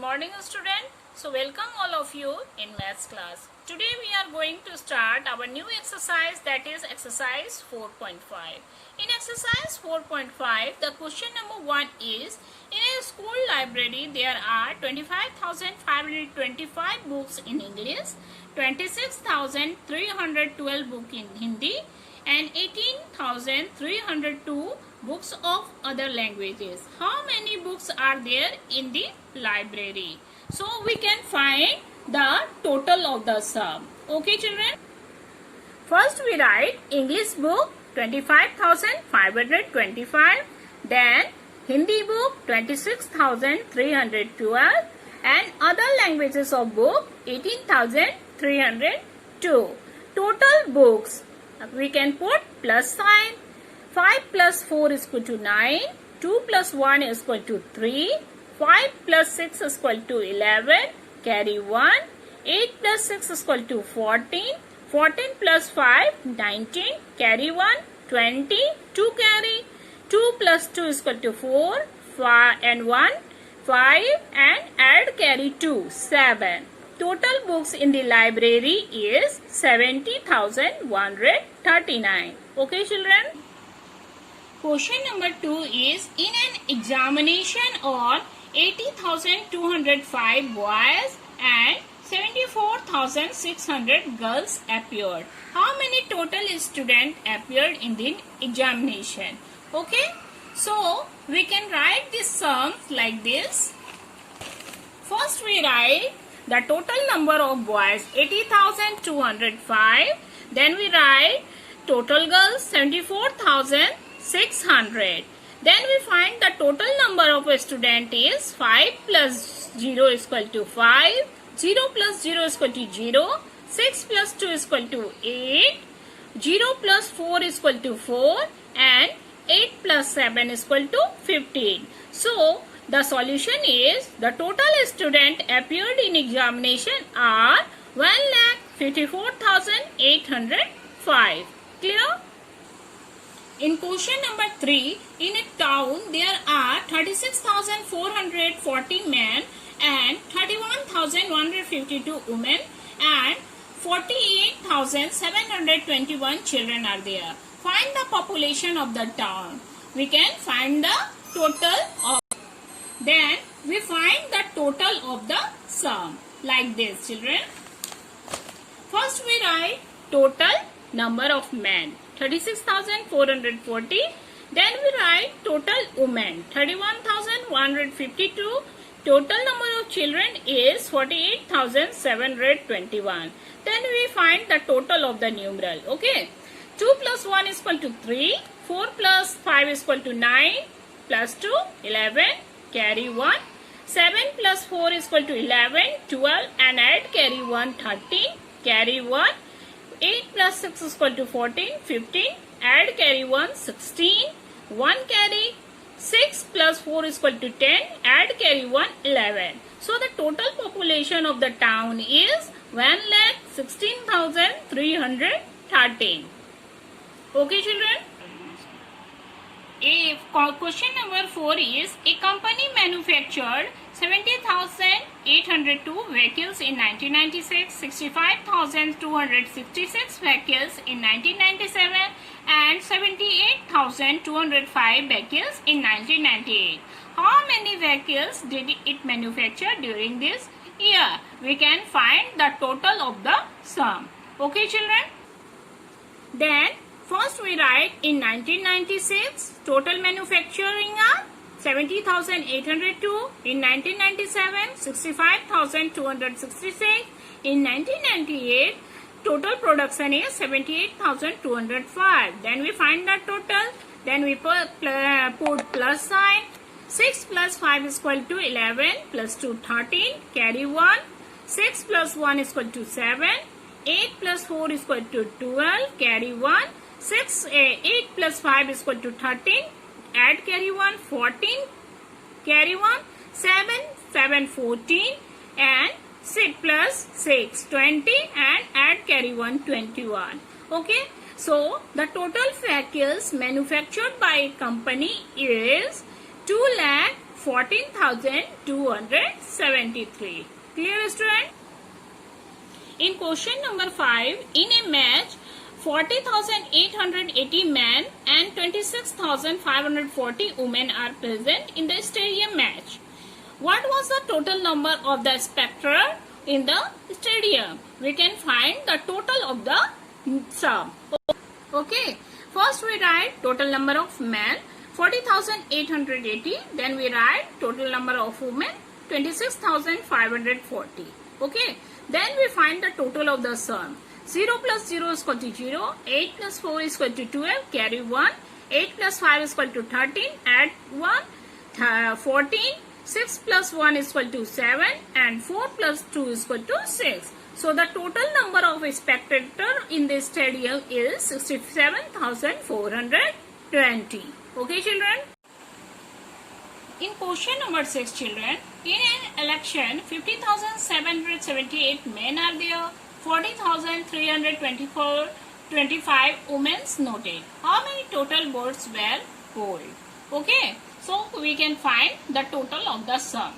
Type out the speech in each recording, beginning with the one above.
morning student. So welcome all of you in maths class. Today we are going to start our new exercise, that is exercise 4.5. In exercise 4.5 the question number 1 is, in a school library there are 25,525 books in English, 26,312 books in Hindi and 18,302 books of other languages. How many books are there in the library? So we can find the total of the sum. Okay children? First we write English book 25,525, then Hindi book 26,312 and other languages of book 18,302. Total books, we can put plus sign. 5 plus 4 is equal to 9, 2 plus 1 is equal to 3, 5 plus 6 is equal to 11, carry 1, 8 plus 6 is equal to 14, 14 plus 5, 19, carry 1, 20, 2 carry, 2 plus 2 is equal to 4, 5 and 1, 5 and add carry 2, 7. Total books in the library is 70,139. Okay children? Question number 2 is, in an examination of 80,205 boys and 74,600 girls appeared. How many total students appeared in the examination? Okay, so we can write this sum like this. First we write the total number of boys 80,205. Then we write total girls 74,600. Then we find the total number of a student is 5 plus 0 is equal to 5, 0 plus 0 is equal to 0, 6 plus 2 is equal to 8, 0 plus 4 is equal to 4 and 8 plus 7 is equal to 15. So the solution is, the total student appeared in examination are 1,54,805. Clear? In question number 3, in a town there are 36,440 men and 31,152 women and 48,721 children are there. Find the population of the town. We can find the total of, then we find the total of the sum like this children. First we write total number of men 36,440. Then we write total women 31,152. Total number of children is 48,721. Then we find the total of the numeral. Okay, 2 plus 1 is equal to 3, 4 plus 5 is equal to 9, plus 2 11, carry 1, 7 plus 4 is equal to 11, 12 and add carry 1, 13, carry 1, 8 plus 6 is equal to 14, 15, add carry 1, 16, 1 carry, 6 plus 4 is equal to 10, add carry 1, 11. So the total population of the town is 1,16,313. Okay children? Question number 4 is, a company manufactured 70,802 vehicles in 1996, 65,266 vehicles in 1997 and 78,205 vehicles in 1998. How many vehicles did it manufacture during this year? We can find the total of the sum. Okay children? Then first we write in 1996 total manufacturing are 70,802, in 1997 65,266, in 1998 total production is 78,205. Then we find the total, then we put plus sign. 6 plus 5 is equal to 11, plus 2 13, carry 1, 6 plus 1 is equal to 7, 8 plus 4 is equal to 12, carry 1, 8 plus 5 is equal to 13, add carry 1, 14, carry 1, 7 14 and 6 plus 6 20 and add carry 1, 21. Okay, so the total vehicles manufactured by a company is 14,273. Clear, student? In question number 5, in a match, 40,880 men and 26,540 women are present in the stadium match. What was the total number of the spectators in the stadium? We can find the total of the sum. Okay, first we write total number of men 40,880. Then we write total number of women 26,540. Okay, then we find the total of the sum. 0 plus 0 is equal to 0. 8 plus 4 is equal to 12. Carry 1. 8 plus 5 is equal to 13. Add 1. 14. 6 plus 1 is equal to 7. And 4 plus 2 is equal to 6. So the total number of spectators in the stadium is 67,420. Okay, children? In question number 6, children, in an election, 50,778 men are there, 40,325 women noted. How many total votes were polled? Okay, so we can find the total of the sum.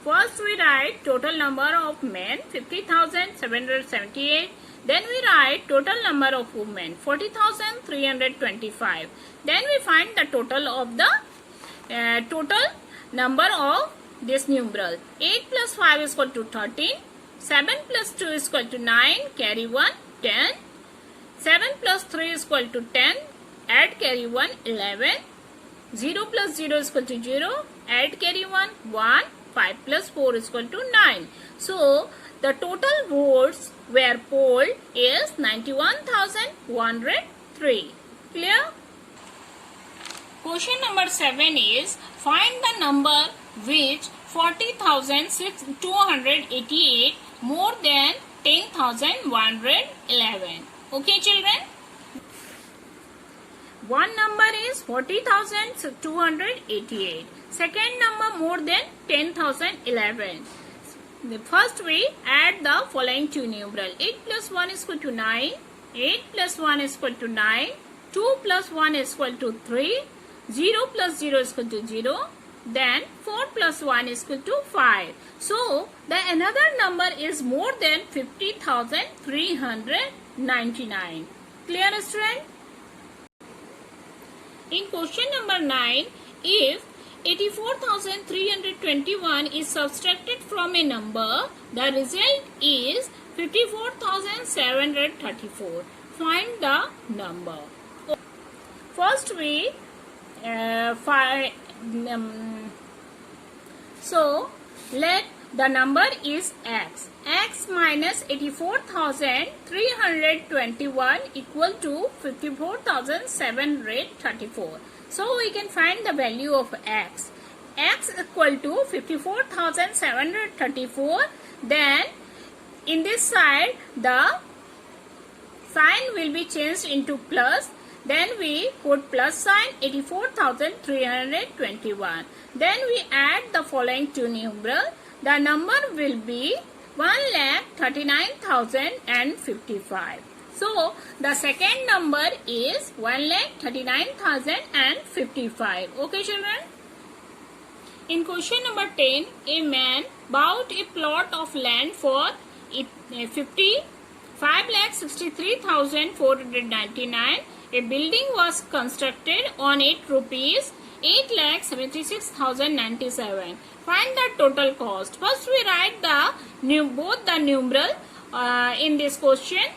First we write total number of men 50,778. Then we write total number of women 40,325. Then we find the total of the total number of this numeral. 8 plus 5 is equal to 13. 7 plus 2 is equal to 9. Carry 1. 10. 7 plus 3 is equal to 10. Add carry 1. 11. 0 plus 0 is equal to 0. Add carry 1. 1. 5 plus 4 is equal to 9. So, the total votes were polled is 91,103. Clear? Question number 7 is, find the number which 40,288 more than 10,111. Okay, children? One number is 40,288. Second number more than 10,011. The first we add the following two numerals. 8 plus 1 is equal to 9. 8 plus 1 is equal to 9. 2 plus 1 is equal to 3. 0 plus 0 is equal to 0. Then 4 plus 1 is equal to 5. So, the another number is more than 50,399. Clear, student? In question number 9, if 84,321 is subtracted from a number, the result is 54,734. Find the number. First we let the number is x. X minus 84,321 equal to 54,734. So we can find the value of x. X equal to 54,734. Then in this side the sign will be changed into plus. Then we put plus sign 84,321. Then we add the following two numerals. The number will be 1,39,055. So the second number is 1,39,055. Okay, children? In question number 10, a man bought a plot of land for 5,63,499. A building was constructed on it rupees 8,76,097. Find the total cost. First we write both the numeral in this question.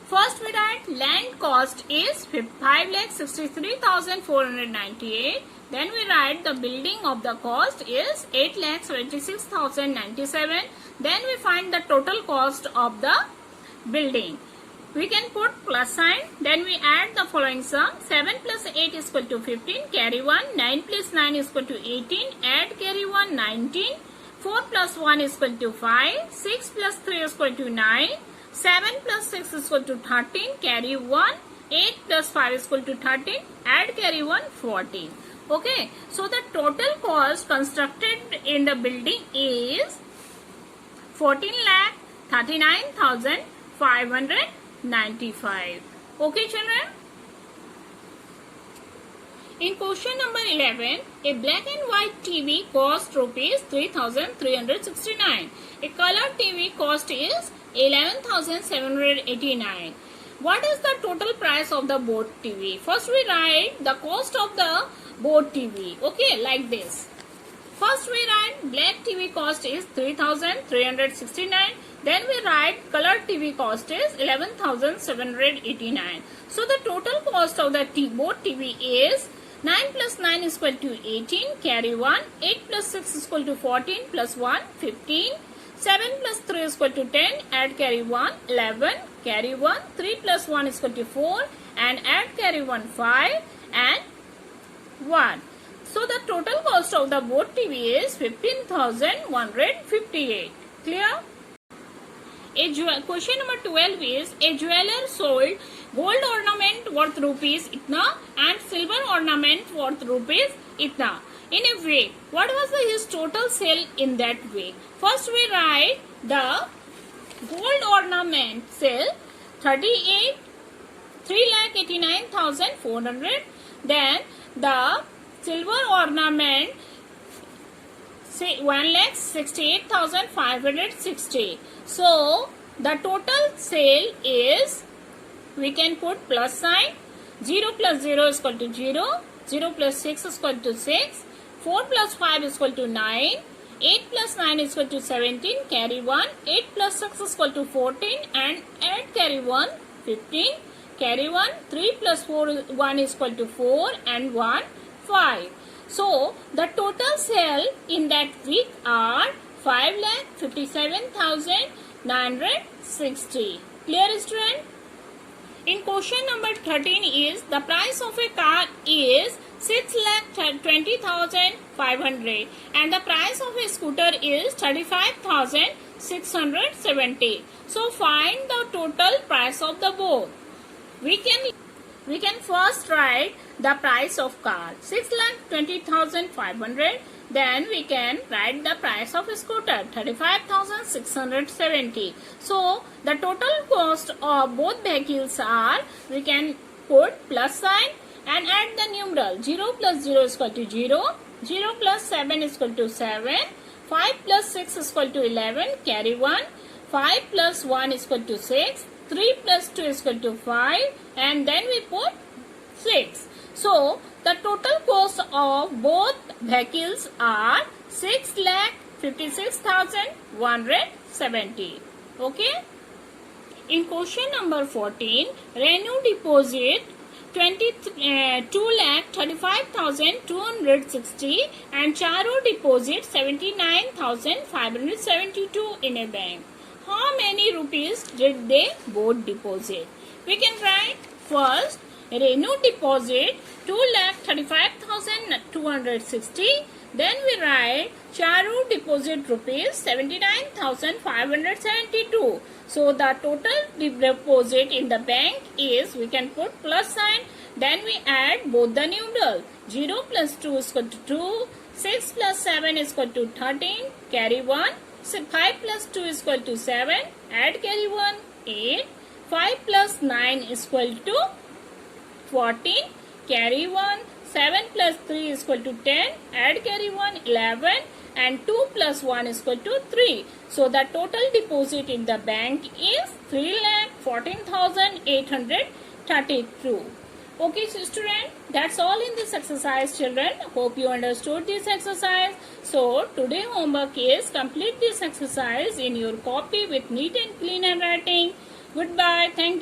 First we write land cost is 5,63,498. Then we write the building of the cost is 8,76,097. Then we find the total cost of the building. We can put plus sign. Then we add the following sum. 7 plus 8 is equal to 15. Carry 1. 9 plus 9 is equal to 18. Add carry 1. 19. 4 plus 1 is equal to 5. 6 plus 3 is equal to 9. 7 plus 6 is equal to 13. Carry 1. 8 plus 5 is equal to 13. Add carry 1. 14. Okay. So the total cost constructed in the building is 14,39,595. Okay, children? In question number 11, a black and white TV cost rupees 3,369. A color TV cost is 11,789. What is the total price of the board TV? First we write the cost of the board TV. Okay, like this. First we write black TV cost is 3,369. Then we write color TV cost is 11,789. So the total cost of the board TV is 9 plus 9 is equal to 18, carry 1, 8 plus 6 is equal to 14, plus 1, 15, 7 plus 3 is equal to 10, add carry 1, 11, carry 1, 3 plus 1 is equal to 4, and add carry 1, 5, and 1. So the total cost of the board TV is 15,158. Clear? Question number 12 is, a jeweler sold gold ornament worth rupees itna and silver ornament worth rupees itna in a week. What was his total sale in that week? First we write the gold ornament sale 3,89,400. Then the silver ornament 1,68,560. So the total sale is, we can put plus sign, 0 plus 0 is equal to 0, 0 plus 6 is equal to 6, 4 plus 5 is equal to 9, 8 plus 9 is equal to 17, carry 1, 8 plus 6 is equal to 14, and add carry 1, 15, carry 1, 3 plus 1 is equal to 4, and 1, 5. So the total sale in that week are 5,57,960. Clear, student? In question number 13 is, the price of a car is 6,20,500 and the price of a scooter is 35,670. So find the total price of the both. We can first write the price of car 6,20,500. Then we can write the price of a scooter 35,670. So the total cost of both vehicles are, we can put plus sign and add the numeral. 0 plus 0 is equal to 0, 0 plus 7 is equal to 7, 5 plus 6 is equal to 11, carry 1, 5 plus 1 is equal to 6, 3 plus 2 is equal to 5, and then we put 6. So the total cost of both vehicles are 6,56,170. Okay. In question number 14, Renu deposit 2,35,260 and Charu deposit 79,572 in a bank. How many rupees did they both deposit? We can write first, Renu deposit 2,35,260. Then we write Charu deposit rupees 79,572. So the total deposit in the bank is, we can put plus sign. Then we add both the numerals. 0 plus 2 is equal to 2. 6 plus 7 is equal to 13. Carry 1. 5 plus 2 is equal to 7. Add carry 1. 8. 5 plus 9 is equal to 14, carry 1, 7 plus 3 is equal to 10, add carry 1, 11, and 2 plus 1 is equal to 3. So the total deposit in the bank is 3,14,832. Okay, student, that's all in this exercise, children. Hope you understood this exercise. So today homework is, complete this exercise in your copy with neat and clean handwriting. Goodbye. Thank you.